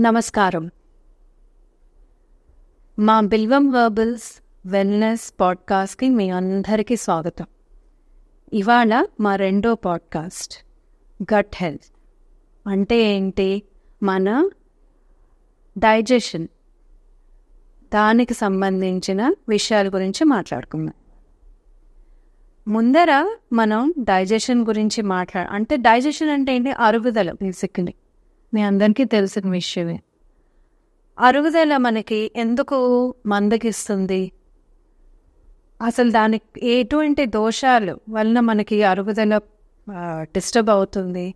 నమస్కారం. మా Bilvam herbals wellness పాడ్కాస్ట్కి మీ అందరికీ స్వాగతం. ఇవాళ మా రెండో పాడ్కాస్ట్ గట్ హెల్త్ అంటే ఏంటి, మన డైజెషన్, దానికి సంబంధించిన విషయాల గురించి మాట్లాడుకుందాం. ముందర మనం డైజెషన్ గురించి అంటే డైజెషన్ అంటే ఏంటి, అరుగుదల. బేసిక్లీ మీ అందరికీ తెలిసిన విషయమే. అరుగుదల మనకి ఎందుకు మందగిస్తుంది, అసలు దానికి ఎటువంటి దోషాలు వలన మనకి అరుగుదల డిస్టర్బ్ అవుతుంది,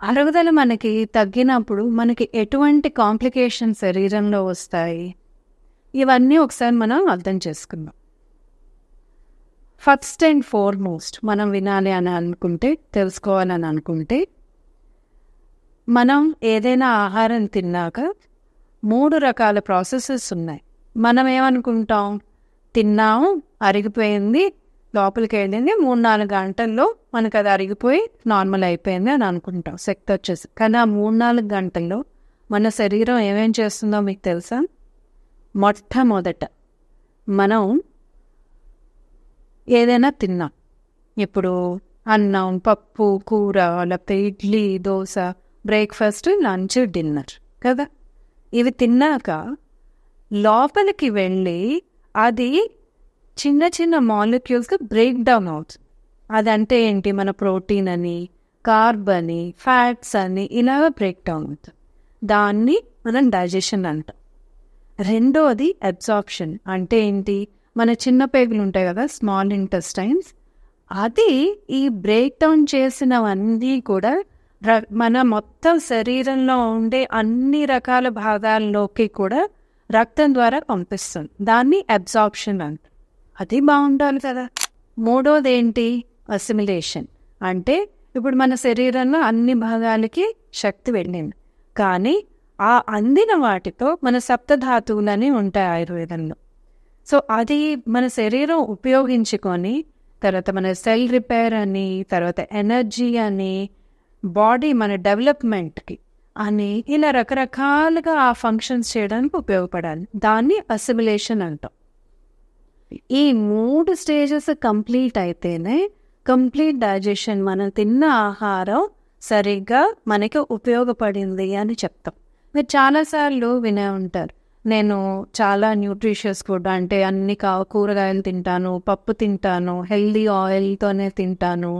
అరుగుదల మనకి తగ్గినప్పుడు మనకి ఎటువంటి కాంప్లికేషన్స్ శరీరంలో వస్తాయి, ఇవన్నీ ఒకసారి మనం అర్థం చేసుకుందాం. ఫస్ట్ అండ్ ఫార్మోస్ట్ మనం వినాలి అని అనుకుంటే, తెలుసుకోవాలని అనుకుంటే, మనం ఏదైనా ఆహారం తిన్నాక 3 రకాల ప్రాసెసెస్ ఉన్నాయి. మనం ఏమనుకుంటాం, తిన్నాము, అరిగిపోయింది, లోపలికి వెళ్ళింది, 3-4 గంటల్లో మనకు అది అరిగిపోయి నార్మల్ అయిపోయింది అని అనుకుంటాం, శక్తి వచ్చేసి. కానీ ఆ 3-4 గంటల్లో మన శరీరం ఏమేం చేస్తుందో మీకు తెలుసా? మొట్టమొదట మనం ఏదైనా తిన్నాం, ఇప్పుడు అన్నం, పప్పు, కూర, లేకపోతే idli, dosa, breakfast, lunch, dinner కదా. ఇవి తిన్నాక లోపలికి వెళ్ళి అది చిన్న చిన్న మాలిక్యూల్స్గా బ్రేక్ డౌన్ అవుతుంది. అదంటే ఏంటి, మన ప్రోటీన్ అని, కార్బ్ అని, ఫ్యాట్స్ అని ఇలాగ బ్రేక్ డౌన్ అవుతుంది. దాన్ని మనం డైజెషన్ అంటాం. రెండోది అబ్సార్ప్షన్. అంటే ఏంటి, మన చిన్న పేగులు ఉంటాయి కదా, స్మాల్ ఇంటెస్టైన్స్, అది ఈ బ్రేక్ డౌన్ చేసినవన్నీ కూడా మన మొత్తం శరీరంలో ఉండే అన్ని రకాల భాగాల్లోకి కూడా రక్తం ద్వారా పంపిస్తుంది. దాన్ని అబ్సార్ప్షన్ అంట. అది బాగుండాలి కదా. మూడోది ఏంటి, అసిమిలేషన్. అంటే ఇప్పుడు మన శరీరంలో అన్ని భాగాలకి శక్తి వెళ్ళింది, కానీ ఆ అందిన వాటితో మన సప్తధాతువులని ఉంటాయి ఆయుర్వేదంలో. సో అది మన శరీరం ఉపయోగించుకొని తర్వాత మన సెల్ రిపేర్ అని, తర్వాత ఎనర్జీ అని, బాడీ మన డెవలప్మెంట్కి అని, ఇలా రకరకాలుగా ఆ ఫంక్షన్స్ చేయడానికి ఉపయోగపడాలి. దాన్ని అసిమిలేషన్ అంటాం. ఈ 3 స్టేజెస్ కంప్లీట్ అయితేనే కంప్లీట్ డైజెషన్, మనం తిన్న ఆహారం సరిగ్గా మనకి ఉపయోగపడింది అని చెప్తాం. మీరు చాలాసార్లు వినే ఉంటారు, నేను చాలా న్యూట్రిషియస్ ఫుడ్ అంటే అన్ని కూరగాయలు తింటాను, పప్పు తింటాను, హెల్దీ ఆయిల్తోనే తింటాను,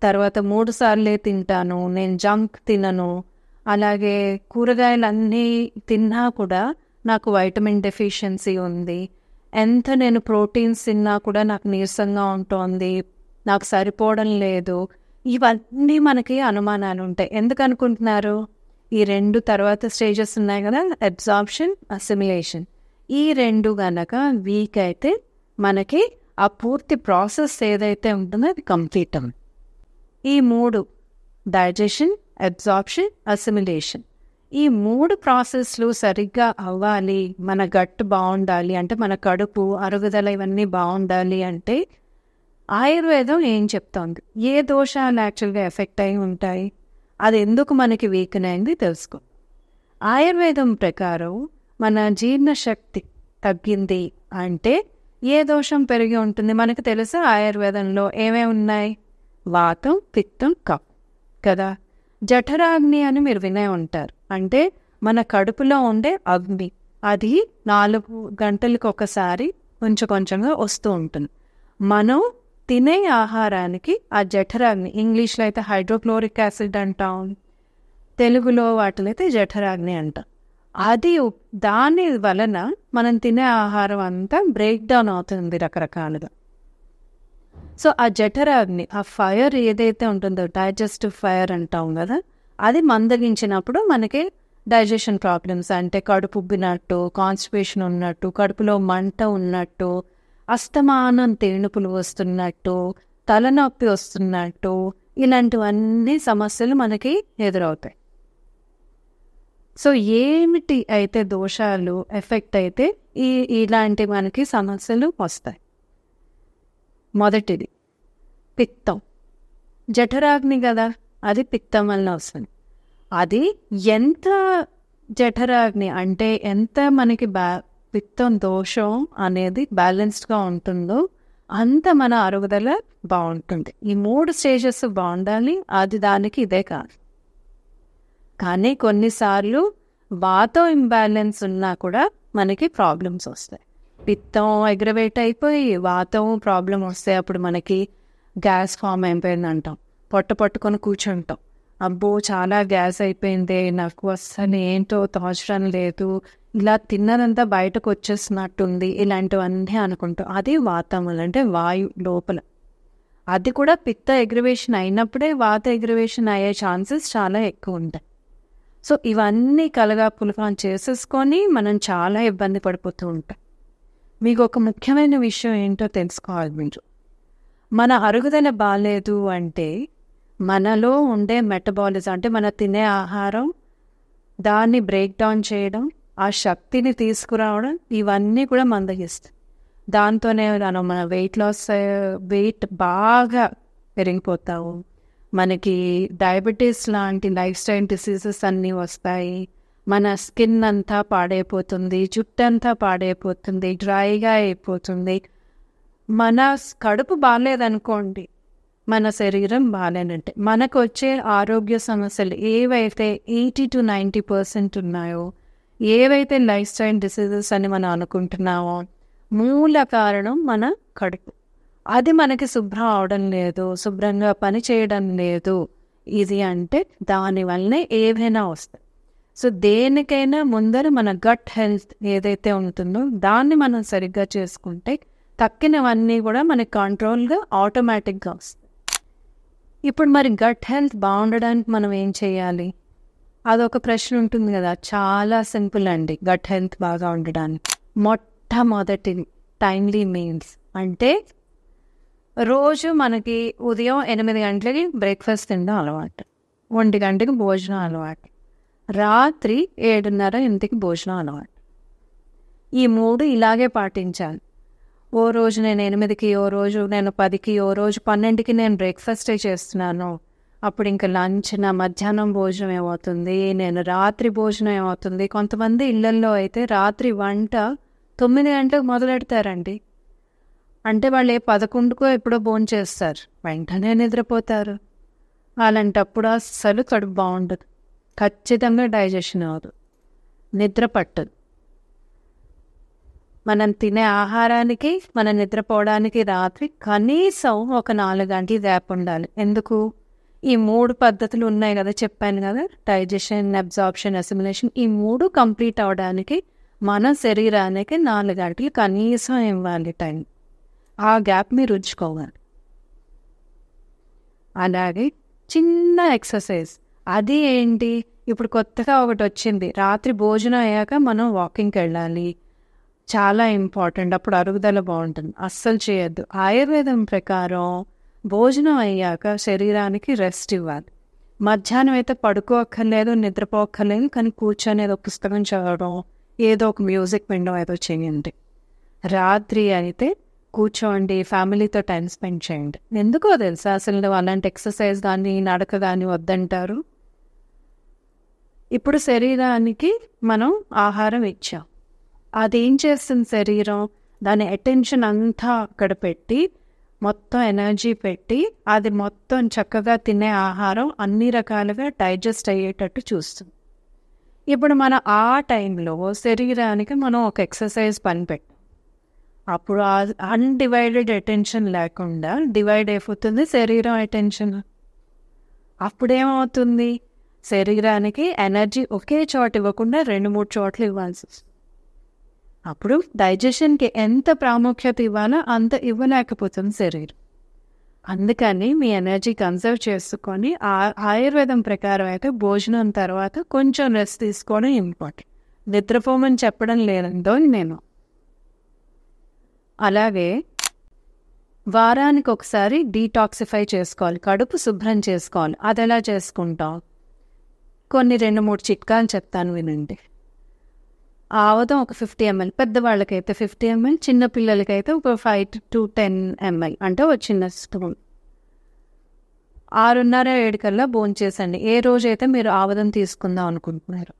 తర్వాత 3 సార్లే తింటాను, నేను జంక్ తినను, అలాగే కూరగాయలు అన్నీ తిన్నా కూడా నాకు వైటమిన్ డెఫిషియన్సీ ఉంది, ఎంత నేను ప్రోటీన్స్ తిన్నా కూడా నాకు నీరసంగా ఉంటుంది, నాకు సరిపోవడం లేదు. ఇవన్నీ మనకి అనుమానాలు ఉంటాయి. ఎందుకు అనుకుంటున్నారు? ఈ 2 తర్వాత స్టేజెస్ ఉన్నాయి కదా, అబ్సార్ప్షన్, అసిమిలేషన్. ఈ 2 గనక వీక్ అయితే మనకి ఆ పూర్తి ప్రాసెస్ ఏదైతే ఉంటుందో అది కంప్లీట్ అవుతుంది. ఈ 3 డైజెషన్, అబ్సార్ప్షన్, అసిమిలేషన్, ఈ 3 ప్రాసెస్లు సరిగ్గా అవ్వాలి, మన గట్ బాగుండాలి అంటే, మన కడుపు అరుగుదల ఇవన్నీ బాగుండాలి అంటే ఆయుర్వేదం ఏం చెప్తోంది, ఏ దోషాలు యాక్చువల్గా ఎఫెక్ట్ అయి ఉంటాయి, అది ఎందుకు మనకి వీకెన్ అయింది తెలుసుకో. ఆయుర్వేదం ప్రకారం మన జీర్ణశక్తి తగ్గింది అంటే ఏ దోషం పెరిగి ఉంటుంది మనకు తెలుసు. ఆయుర్వేదంలో ఏమేమి ఉన్నాయి, వాతం, పిత్తం, కఫ్ కదా. జఠరాగ్ని అని మీరు వినే ఉంటారు. అంటే మన కడుపులో ఉండే అగ్ని, అది 4 గంటలకు ఒకసారి కొంచెం కొంచెంగా వస్తూ ఉంటుంది. మనం తినే ఆహారానికి ఆ జఠరాగ్ని, ఇంగ్లీష్లో అయితే హైడ్రోక్లోరిక్ యాసిడ్ అంటాం, తెలుగులో వాటిలైతే జఠరాగ్ని అంటాం. అది దాని వలన మనం తినే ఆహారం అంతా బ్రేక్ డౌన్ అవుతుంది రకరకాలుగా. సో ఆ జఠరాగ్ని, ఆ ఫైర్ ఏదైతే ఉంటుందో, డైజెస్టివ్ ఫైర్ అంటాం కదా, అది మందగించినప్పుడు మనకి డైజెషన్ ప్రాబ్లమ్స్, అంటే కడుపు ఉబ్బినట్టు, కాన్స్టిపేషన్ ఉన్నట్టు, కడుపులో మంట ఉన్నట్టు, అస్తమానం తేనుపులు వస్తున్నట్టు, తలనొప్పి వస్తున్నట్టు, ఇలాంటివన్నీ సమస్యలు మనకి ఎదురవుతాయి. సో ఏమిటి అయితే దోషాలు ఎఫెక్ట్ అయితే ఇలాంటి మనకి సమస్యలు వస్తాయి. మొదటిది పిత్తం. జఠరాగ్ని కదా, అది పిత్తం వల్ల వస్తుంది. అది ఎంత జఠరాగ్ని అంటే ఎంత మనకి పిత్తం దోషం అనేది బ్యాలెన్స్డ్గా ఉంటుందో అంత మన అరుగుదల బాగుంటుంది. ఈ 3 స్టేజెస్ బాగుండాలి. అది దానికి ఇదే కాదు. కానీ కొన్నిసార్లు వాతం ఇంబ్యాలెన్స్ ఉన్నా కూడా మనకి ప్రాబ్లమ్స్ వస్తాయి. పిత్తం ఎగ్రవేట్ అయిపోయి వాతం ప్రాబ్లం వస్తే అప్పుడు మనకి గ్యాస్ ఫామ్ అయిపోయింది అంటాం. పట్టుకొని కూర్చుంటాం. అబ్బో చాలా గ్యాస్ అయిపోయింది, నాకు అస్సలు ఏంటో తోచడం లేదు, ఇలా తిన్నదంతా బయటకు వచ్చేసినట్టుంది, ఇలాంటివన్నీ అనుకుంటాం. అది వాతములు అంటే వాయు లోపల. అది కూడా పిత్త ఎగ్రవేషన్ అయినప్పుడే వాత ఎగ్రవేషన్ అయ్యే ఛాన్సెస్ చాలా ఎక్కువ ఉంటాయి. సో ఇవన్నీ పులగా చేసేసుకొని మనం చాలా ఇబ్బంది పడిపోతూ ఉంటాం. మీకు ఒక ముఖ్యమైన విషయం ఏంటో తెలుసుకోవాలి. మీరు మన అరుగుదల బాగాలేదు అంటే మనలో ఉండే మెటబాలిజం అంటే మన తినే ఆహారం దాన్ని బ్రేక్ డౌన్ చేయడం, ఆ శక్తిని తీసుకురావడం, ఇవన్నీ కూడా మందగిస్తాయి. దాంతోనే మన వెయిట్ బాగా పెరిగిపోతాము. మనకి డయాబెటీస్ లాంటి లైఫ్ స్టైల్ డిసీజెస్ అన్నీ వస్తాయి. మన స్కిన్ అంతా పాడైపోతుంది, జుట్టు అంతా పాడైపోతుంది, డ్రైగా అయిపోతుంది. మన కడుపు బాగాలేదనుకోండి, మన శరీరం బాగాలేనంటే మనకు వచ్చే ఆరోగ్య సమస్యలు ఏవైతే 80 to 90% ఉన్నాయో, ఏవైతే లైఫ్ స్టైల్ డిసీజెస్ అని మనం అనుకుంటున్నామో, మూల కారణం మన కడుపు. అది మనకి శుభ్రం అవడం లేదు, శుభ్రంగా పని చేయడం లేదు. ఇది అంటే దానివల్లనే ఏవైనా వస్తాయి. సో దేనికైనా ముందర మన గట్ హెల్త్ ఏదైతే ఉంటుందో దాన్ని మనం సరిగ్గా చేసుకుంటే తక్కినవన్నీ కూడా మనకి కంట్రోల్గా ఆటోమేటిక్గా వస్తాయి. ఇప్పుడు మరి గట్ హెల్త్ బాగుండడానికి మనం ఏం చేయాలి? అదొక ప్రశ్న ఉంటుంది కదా. చాలా సింపుల్ అండి గట్ హెల్త్ బాగా ఉండడానికి. మొట్టమొదటిది టైమ్లీ మీల్స్. అంటే రోజు మనకి ఉదయం 8 గంటలకి బ్రేక్ఫాస్ట్ తినడం అలవాటు, 1 గంటకి భోజనం అలవాటు, రాత్రి 7:30 భోజనం అలవాటు. ఈ 3 ఇలాగే పాటించాలి. ఓ రోజు నేను 8కి, ఓ రోజు నేను 10కి, ఓ రోజు 12కి నేను బ్రేక్ఫాస్టే చేస్తున్నాను. అప్పుడు ఇంకా లంచ్, నా మధ్యాహ్నం భోజనం ఏమవుతుంది, నేను రాత్రి భోజనం ఏమవుతుంది. కొంతమంది ఇళ్లల్లో అయితే రాత్రి వంట 9 గంటలకు మొదలెడతారండి. అంటే వాళ్ళు 11కో ఎప్పుడో భోంచేస్తారు, వెంటనే నిద్రపోతారు. అలాంటప్పుడు అస్సలు కడుపు బాగుండదు, ఖచ్చితంగా డైజెషన్ అవ్వదు, నిద్ర పట్టదు. మనం తినే ఆహారానికి మనం నిద్రపోవడానికి రాత్రి కనీసం ఒక 4 గంటలు గ్యాప్ ఉండాలి. ఎందుకు? ఈ 3 పద్ధతులు ఉన్నాయి కదా, చెప్పాను కదా, డైజెషన్, అబ్జార్ప్షన్, అసిమిలేషన్. ఈ 3 కంప్లీట్ అవడానికి మన శరీరానికి 4 గంటలు కనీసం ఇవ్వాలి టైం. ఆ గ్యాప్ మీరు ఉంచుకోవాలి. అలాగే చిన్న ఎక్సర్సైజ్. అది ఏంటి? ఇప్పుడు కొత్తగా ఒకటి వచ్చింది, రాత్రి భోజనం అయ్యాక మనం వాకింగ్కి వెళ్ళాలి. చాలా ఇంపార్టెంట్, అప్పుడు అరుగుదల బాగుంటుంది. అస్సలు చేయొద్దు. ఆయుర్వేదం ప్రకారం భోజనం అయ్యాక శరీరానికి రెస్ట్ ఇవ్వాలి. మధ్యాహ్నం అయితే పడుకోక్కర్లేదు, నిద్రపోక్కర్లేదు, కానీ కూర్చొని ఏదో పుస్తకం చదవడం, ఏదో ఒక మ్యూజిక్ వినడం ఏదో చేయండి. రాత్రి అయితే కూర్చోండి, ఫ్యామిలీతో టైం స్పెండ్ చేయండి. ఎందుకో తెలుసా అసలు అలాంటి ఎక్సర్సైజ్ కానీ నడక కానీ వద్దంటారు? ఇప్పుడు శరీరానికి మనం ఆహారం ఇచ్చాం, అదేం చేస్తుంది శరీరం? దాని అటెన్షన్ అంతా అక్కడ పెట్టి, మొత్తం ఎనర్జీ పెట్టి, అది మొత్తం చక్కగా తినే ఆహారం అన్ని రకాలుగా డైజెస్ట్ అయ్యేటట్టు చూస్తుంది. ఇప్పుడు మన ఆ టైంలో శరీరానికి మనం ఒక ఎక్సర్సైజ్ పని పెట్టాం. అప్పుడు అన్డివైడెడ్ అటెన్షన్ లేకుండా డివైడ్ అయిపోతుంది శరీరం అటెన్షన్. అప్పుడేమవుతుంది? శరీరానికి ఎనర్జీ ఒకే చోట ఇవ్వకుండా 2-3 చోట్ల ఇవ్వాల్సి వస్తుంది. అప్పుడు డైజెషన్కి ఎంత ప్రాముఖ్యత ఇవ్వాలో అంత ఇవ్వలేకపోతుంది శరీరం. అందుకని మీ ఎనర్జీ కన్సర్వ్ చేసుకొని ఆయుర్వేదం ప్రకారం అయితే భోజనం తర్వాత కొంచెం రెస్ట్ తీసుకోవడం ఇంపార్టెంట్. నిద్రపోమని చెప్పడం లేదందో నేను. అలాగే వారానికి ఒకసారి డీటాక్సిఫై చేసుకోవాలి, కడుపు శుభ్రం చేసుకోవాలి. అది ఎలా చేసుకుంటాం? కొన్ని 2-3 చిట్కాలు చెప్తాను, వినండి. ఆవదం ఒక 50 ml, పెద్దవాళ్ళకైతే 50 ml, చిన్నపిల్లలకైతే ఒక 5 to 10 ml, అంటే ఒక చిన్న స్పూన్. 6:30-7 కల్లా భోంచేసండి. ఏ రోజైతే మీరు ఆవదం తీసుకుందాం అనుకుంటున్నారు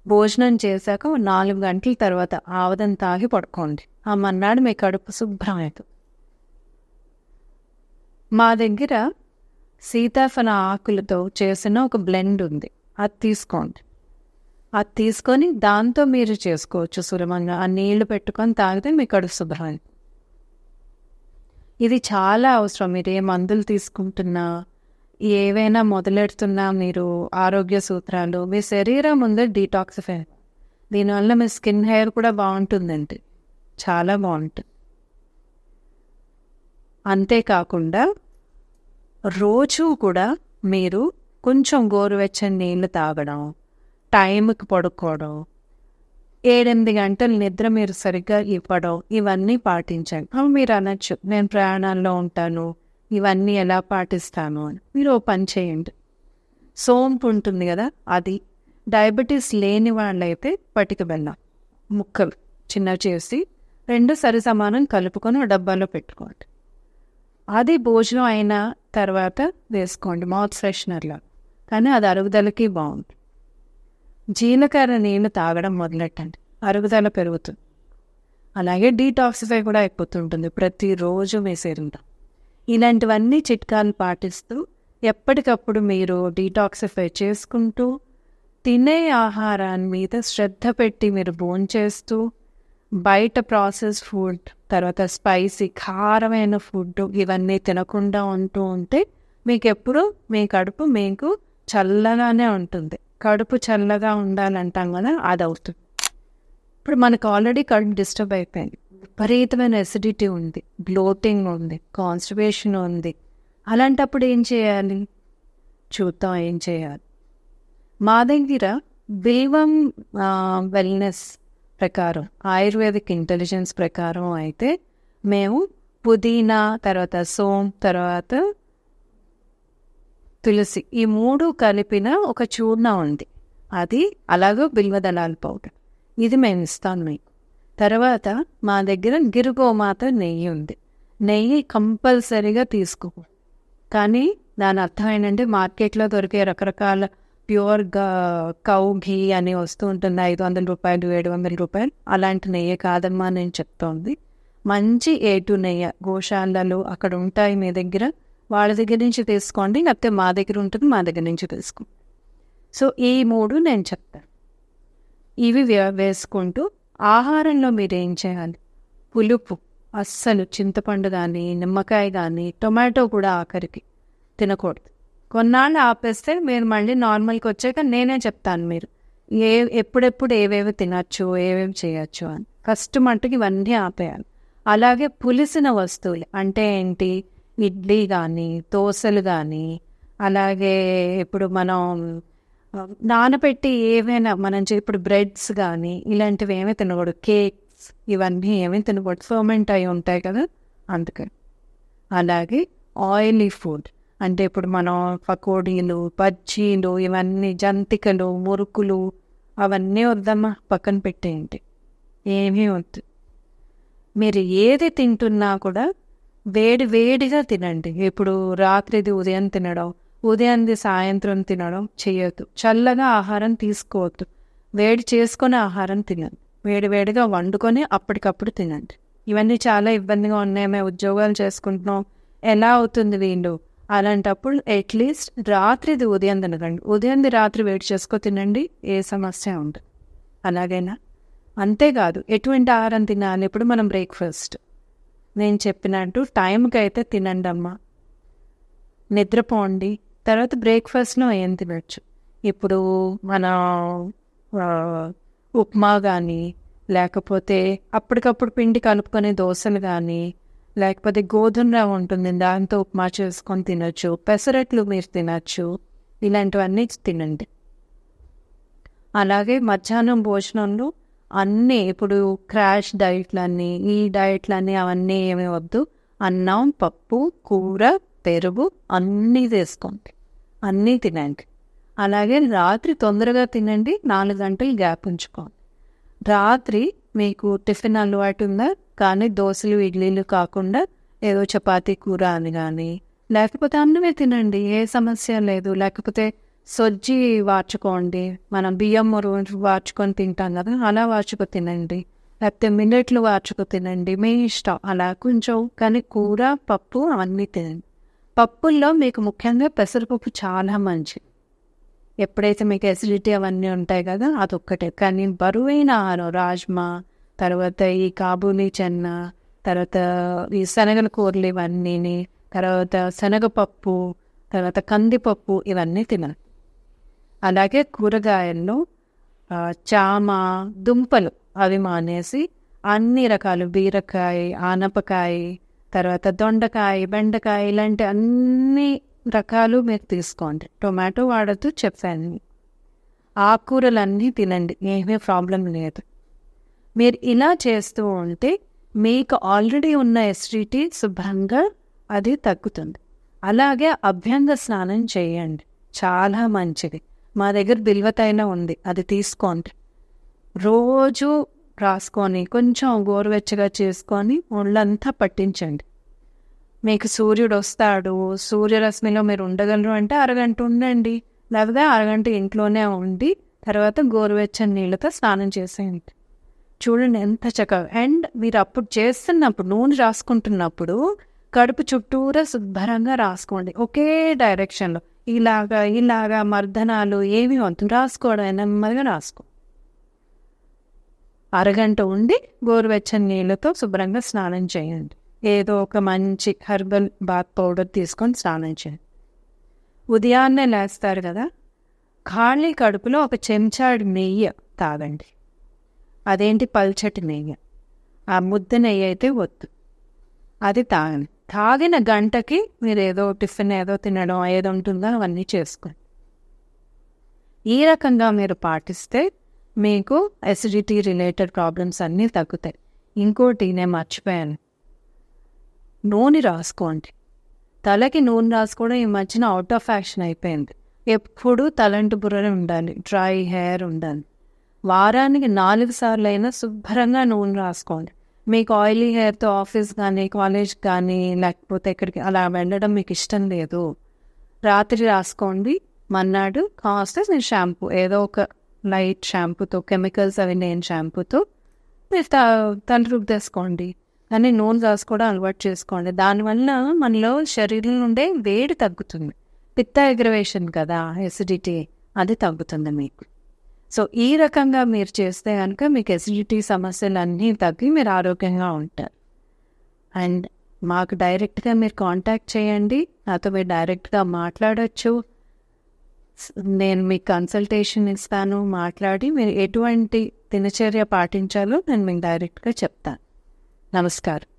భోజనం చేశాక 4 గంటల తర్వాత ఆవదం తాగి పడుకోండి. ఆ మర్నాడు మీ కడుపు శుభ్రం అవుతుంది. మా దగ్గర సీతాఫల ఆకులతో చేసిన ఒక బ్లెండ్ ఉంది, అది తీసుకోండి. అది తీసుకొని దాంతో మీరు చేసుకోవచ్చు సులభంగా. ఆ నీళ్లు పెట్టుకొని తాగితే మీ కడుపు శుభ్రం అవుతుంది. ఇది చాలా అవసరం. మీరు ఏ మందులు తీసుకుంటున్నా, ఏవైనా మొదలెడుతున్నా, మీరు ఆరోగ్య సూత్రాలు, మీ శరీరం ముందే డీటాక్సిఫై. దీనివల్ల మీ స్కిన్ హెయిర్ కూడా బాగుంటుందండి, చాలా బాగుంటుంది. అంతేకాకుండా రోజు కూడా మీరు కొంచెం గోరువెచ్చని నీళ్లు తాగడం, టైంకి పడుకోవడం, 7-8 గంటలు నిద్ర మీరు సరిగ్గా ఇవ్వడం, ఇవన్నీ పాటించండి. మీరు అనొచ్చు, నేను ప్రయాణాల్లో ఉంటాను, ఇవన్నీ ఎలా పాటిస్తాను అని. మీరు ఓ పని చేయండి. సోంపు ఉంటుంది కదా, అది డయాబెటీస్ లేని వాళ్ళైతే పటిక బెల్లం ముక్కలు చిన్న చేసి 2 సరి సమానం కలుపుకొని ఒక డబ్బాలో పెట్టుకోండి. అది భోజనం అయిన తర్వాత వేసుకోండి, మౌత్ ఫ్రెషనర్లా. కానీ అది అరుగుదలకి బాగుంటుంది. జీలకర్ర నీళ్ళు తాగడం మొదలెట్టండి, అరుగుదల పెరుగుతుంది. అలాగే డీటాక్సిఫై కూడా అయిపోతుంటుంది ప్రతిరోజు మీ శరీరంలో. ఇలాంటివన్నీ చిట్కాలు పాటిస్తూ ఎప్పటికప్పుడు మీరు డీటాక్సిఫై చేసుకుంటూ, తినే ఆహారాన్ని మీద శ్రద్ధ పెట్టి మీరు భోంచేస్తూ, బయట ప్రాసెస్ ఫుడ్, తర్వాత స్పైసీ కారమైన ఫుడ్ ఇవన్నీ తినకుండా ఉంటే మీకు ఎప్పుడు మీ కడుపు మీకు చల్లగానే ఉంటుంది. కడుపు చల్లగా ఉండాలంటాం కదా, అది అవుతుంది. ఇప్పుడు మనకు ఆల్రెడీ కడుపు డిస్టర్బ్ అయిపోయింది, విపరీతమైన ఎసిడిటీ ఉంది, బ్లోటింగ్ ఉంది, కాన్స్టిపేషన్ ఉంది. అలాంటప్పుడు ఏం చేయాలి చూద్దాం. ఏం చేయాలి? మా దగ్గర బిల్వం వెల్నెస్ ప్రకారం, ఆయుర్వేదిక్ ఇంటెలిజెన్స్ ప్రకారం అయితే మేము పుదీనా, తర్వాత సోం, తర్వాత తులసి, ఈ 3 కలిపిన ఒక చూర్ణ ఉంది. అది అలాగే బిల్వదళాల పౌడర్, ఇది మేము ఇస్తాను మీకు. తర్వాత మా దగ్గర గిరిగోమాత నెయ్యి ఉంది. నెయ్యి కంపల్సరీగా తీసుకో. కానీ దాని అర్థం ఏంటంటే మార్కెట్లో దొరికే రకరకాల ప్యూర్ కౌ ఘీ అని వస్తూ ఉంటుంది, 500 రూపాయలు, 700 రూపాయలు. అలాంటి నెయ్యి కాదమ్మా నేను చెప్తోంది. మంచి ఏటు నెయ్యి గోశాలలో అక్కడ ఉంటాయి మీ దగ్గర, వాళ్ళ దగ్గర నుంచి తీసుకోండి. లేకపోతే మా దగ్గర ఉంటుంది, మా దగ్గర నుంచి తీసుకోండి. సో ఈ 3 నేను చెప్తాను. ఇవి వేసుకుంటూ ఆహారంలో మీరు ఏం చేయాలి? పులుపు అస్సలు, చింతపండు కానీ, నిమ్మకాయ కానీ, టొమాటో కూడా ఆఖరికి తినకూడదు. కొన్నాళ్ళు ఆపేస్తే మీరు మళ్ళీ నార్మల్కి వచ్చాక నేనే చెప్తాను మీరు ఎప్పుడెప్పుడు ఏవేవి తినచ్చు, ఏవేవి చేయొచ్చు అని. ఫస్ట్ మట్టుకు ఇవన్నీ ఆపేయాలి. అలాగే పులిసిన వస్తువులు అంటే ఏంటి? ఇడ్లీ కానీ, దోశలు కానీ, అలాగే ఇప్పుడు మనం నానబెట్టి ఏవైనా మనం ఇప్పుడు బ్రెడ్స్ కానీ ఇలాంటివి ఏమీ తినకూడదు. కేక్స్ ఇవన్నీ ఏమీ తినకూడదు, ఫర్మెంట్ అయి ఉంటాయి కదా, అందుకని. అలాగే ఆయిలీ ఫుడ్ అంటే ఇప్పుడు మనం పకోడీలు, బజ్జీలు, ఇవన్నీ జంతికలు, మురుకులు అవన్నీ వద్దమ్మా, పక్కన పెట్టేయండి, ఏమీ వద్దు. మీరు ఏది తింటున్నా కూడా వేడిగా తినండి. ఇప్పుడు రాత్రిది ఉదయం తినడం, ఉదయంది సాయంత్రం తినడం చేయొద్దు. చల్లగా ఆహారం తీసుకోవద్దు, వేడి చేసుకొని ఆహారం తినండి. వేడిగా వండుకొని అప్పటికప్పుడు తినండి. ఇవన్నీ చాలా ఇబ్బందిగా ఉన్నాయి, మేము ఉద్యోగాలు చేసుకుంటున్నాం, ఎలా అవుతుంది వీళ్ళు? అలాంటప్పుడు అట్లీస్ట్ రాత్రిది ఉదయం తినకండి, ఉదయంది రాత్రి వేడి చేసుకో తినండి, ఏ సమస్య ఉండదు. అలాగైనా అంతేకాదు ఎటువంటి ఆహారం తినాలి? ఇప్పుడు మనం బ్రేక్ఫాస్ట్ నేను చెప్పినట్టు టైంకి అయితే తినండి అమ్మా, నిద్రపోండి. తర్వాత బ్రేక్ఫాస్ట్లో ఏం తినచ్చు? ఇప్పుడు మన ఉప్మా కానీ, లేకపోతే అప్పటికప్పుడు పిండి కలుపుకొని దోశలు కానీ, లేకపోతే గోధుమ రవ్వ ఉంటుంది దాంతో ఉప్మా చేసుకొని తినచ్చు, పెసరట్లు మీరు తినచ్చు, ఇలాంటివన్నీ తినండి. అలాగే మధ్యాహ్నం భోజనంలో అన్నీ ఇప్పుడు క్రాష్ డైట్లన్నీ, ఈ డైట్లన్నీ అవన్నీ ఏమీ వద్దు. అన్నం, పప్పు, కూర, పెరుగు అన్నీ తీసుకోండి, అన్నీ తినండి. అలాగే రాత్రి తొందరగా తినండి, 4 గంటలు గ్యాప్ ఉంచుకోండి. రాత్రి మీకు టిఫిన్ అలవాటు ఉందా? కానీ దోశలు, ఇడ్లీలు కాకుండా ఏదో చపాతీ కూర అని కానీ, లేకపోతే అన్నమే తినండి, ఏ సమస్య లేదు. లేకపోతే సొజ్జి వార్చుకోండి, మనం బియ్యం వార్చుకొని తింటాం కదా, అలా వార్చుకు తినండి, లేకపోతే మిల్లెట్లు వార్చుకు తినండి, మీ ఇష్టం. అలా కొంచెం, కానీ కూర పప్పు అవన్నీ తినండి. పప్పుల్లో మీకు ముఖ్యంగా పెసరపప్పు చాలా మంచిది. ఎప్పుడైతే మీకు ఎసిడిటీ అవన్నీ ఉంటాయి కదా, అదొక్కటే. కానీ బరువైన ఆహారం రాజ్మా, తర్వాత ఈ కాబూలీ చెన్న, తర్వాత ఈ శనగల కూరలు ఇవన్నీ, తర్వాత శనగపప్పు, తర్వాత కందిపప్పు, ఇవన్నీ తినాలి. అలాగే కూరగాయల్లో చామ, దుంపలు అవి మానేసి అన్ని రకాలు, బీరకాయ, ఆనపకాయ, తర్వాత దొండకాయ, బెండకాయ, ఇలాంటి అన్ని రకాలు మీరు తీసుకోండి. టొమాటో వాడద్దు చెప్పాను. ఆకుకూరలన్నీ తినండి, ఏమీ ప్రాబ్లం లేదు. మీరు ఇలా చేస్తూ ఉంటే మీకు ఆల్రెడీ ఉన్న ఎసిడిటీ శుభ్రంగా అది తగ్గుతుంది. అలాగే అభ్యంగ స్నానం చేయండి, చాలా మంచిది. మా దగ్గర బిల్వ తైలం ఉంది, అది తీసుకోండి. రోజు రాసుకొని కొంచెం గోరువెచ్చగా చేసుకొని ఒళ్ళంతా పట్టించండి. మీకు సూర్యుడు వస్తాడు, సూర్యరశ్మిలో మీరు ఉండగలరు అంటే అరగంట ఉండండి, లేకపోతే అరగంట ఇంట్లోనే ఉండి తర్వాత గోరువెచ్చని నీళ్ళతో స్నానం చేసేయండి. చూడండి ఎంత చక్కగా. అండ్ మీరు అప్పుడు చేస్తున్నప్పుడు, నూనె రాసుకుంటున్నప్పుడు కడుపు చుట్టూరా శుభ్రంగా రాసుకోండి, ఒకే డైరెక్షన్లో. ఇలాగా మర్దనాలు ఏమి వద్దు, రాసుకోవడం నెమ్మదిగా రాసుకో. అరగంట ఉండి గోరువెచ్చని నీళ్ళతో శుభ్రంగా స్నానం చేయండి. ఏదో ఒక మంచి హెర్బల్ బాత్ పౌడర్ తీసుకొని స్నానం చేయండి. ఉదయాన్నే లేస్తారు కదా, ఖాళీ కడుపులో ఒక చెంచాడు నెయ్యి తాగండి. అదేంటి, పల్చటి నెయ్యి, ఆ ముద్ద నెయ్యి అయితే వద్దు, అది తాగండి. తాగిన గంటకి మీరు ఏదో టిఫిన్ ఏదో తినడం ఏదో ఉంటుందో అవన్నీ చేసుకోండి. ఈ రకంగా మీరు పాటిస్తే మీకు ఎసిడిటీ రిలేటెడ్ ప్రాబ్లమ్స్ అన్నీ తగ్గుతాయి. ఇంకోటి నేను మర్చిపోయాను, నూనె రాసుకోండి. తలకి నూనె రాసుకోవడం ఈ మధ్యన అవుట్ ఆఫ్ ఫ్యాషన్ అయిపోయింది. ఎప్పుడు తలంటు బుర్ర ఉండాలి, డ్రై హెయిర్ ఉండాలి. వారానికి 4 సార్లు అయినా శుభ్రంగా నూనె రాసుకోండి. మీకు ఆయిలీ హెయిర్తో ఆఫీస్ కానీ కాలేజ్ కానీ లేకపోతే ఎక్కడికి అలా వెళ్ళడం మీకు ఇష్టం లేదు, రాత్రి రాసుకోండి. మన్నాడు కాస్తే మీరు షాంపూ, ఏదో ఒక లైట్ షాంపూతో, కెమికల్స్ అవి లేని షాంపూతో మీరు తల రుద్దేసుకోండి. కానీ నూనె రాసుకోవడం అలవాటు చేసుకోండి. దానివల్ల మనలో శరీరం నుండే వేడి తగ్గుతుంది. పిత్త ఎగ్రవేషన్ కదా ఎసిడిటీ, అది తగ్గుతుంది మీకు. సో ఈ రకంగా మీరు చేస్తే కనుక మీకు ఎసిడిటీ సమస్యలు అన్నీ తగ్గి మీరు ఆరోగ్యంగా ఉంటారు. అండ్ మాకు డైరెక్ట్గా మీరు కాంటాక్ట్ చేయండి, నాతో మీరు డైరెక్ట్గా మాట్లాడచ్చు. నేను మీకు కన్సల్టేషన్ ఇస్తాను, మాట్లాడి మీరు ఎటువంటి దినచర్య పాటించాలో నేను మీకు డైరెక్ట్గా చెప్తాను. నమస్కారం.